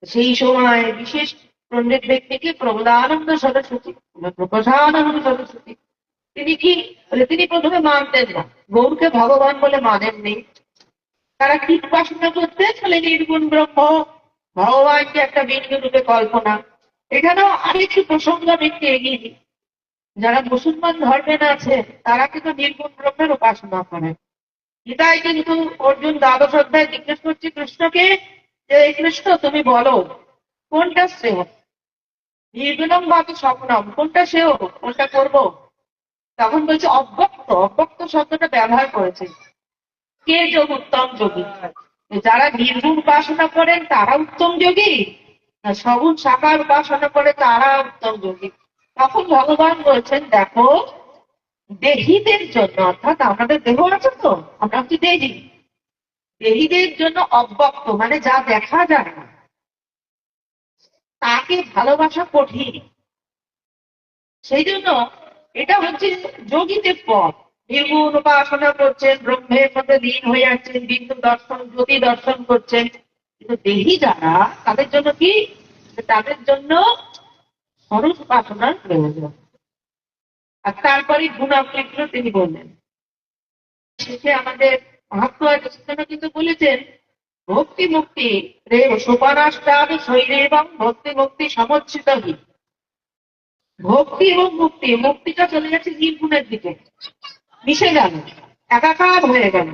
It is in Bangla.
সেই সময় বিশেষ পণ্ডিত ব্যক্তিকে প্রবোধানন্দ সরস্বতী, প্রকাশানন্দ সরস্বতী, তিনি কি বলে, তিনি প্রথমে মানতেন না, গৌরকে ভগবান বলে মানেননি। তারা কি উপাসনা করতেন বলে নির্গুণ ব্রহ্ম, ভগবানকে একটা বিন্দু রূপে কল্পনা। এখানেও আরেকটি প্রসঙ্গ আমি একটু এগিয়ে দিই। যারা মুসলমান ধর্মের আছে তারা কিন্তু নির্গুণ ব্রহ্মের উপাসনা করে। এটাই কিন্তু অর্জুন দ্বাদশ অধ্যায় জিজ্ঞেস করছে কৃষ্ণকে, যে কৃষ্ণ তুমি বলো কোনটা শ্রেয়, নির্গুণম বা স্বপ্নম, কোনটা শ্রেয়, কোনটা করবো? তখন বলছে অব্যক্ত, অব্যক্ত শব্দটা ব্যবহার করেছে। কে যোগ উত্তম যোগী, যারা নির্গুণ উপাসনা করেন তারা উত্তম যোগী, না সগুণ সাকার উপাসনা করে তারা উত্তম যোগী? তখন ভগবান বলছেন দেখো, দেহীদের জন্য, অর্থাৎ আমাদের দেহ আছে তো, আমরা কি দেহি, দেহীদের জন্য অব্যক্ত মানে যা দেখা যায় না, তাকে ভালোবাসা কঠিন। সেই জন্য এটা হচ্ছে যোগীদের পথ। নির্গুণ উপাসনা করছেন, ব্রহ্মের মধ্যে লীন হয়ে যাচ্ছেন, বিন্দু দর্শন জ্যোতি দর্শন করছেন, কিন্তু দেহী যারা তাদের জন্য কি, তাদের জন্য স্বরূপ উপাসনার প্রয়োজন। আর তারপরে গুণাবলীগুলো তিনি বললেন। শেষে আমাদের মহাত্মা কিন্তু বলেছেন ভক্তি মুক্তি রে সোপানাষ্টাদ শৈরে এবং ভক্তি মুক্তি সমচ্ছিত হি। ভক্তি এবং মুক্তি, মুক্তিটা চলে গেছে নির্গুণের দিকে, মিশে গেল, একাকার হয়ে গেল।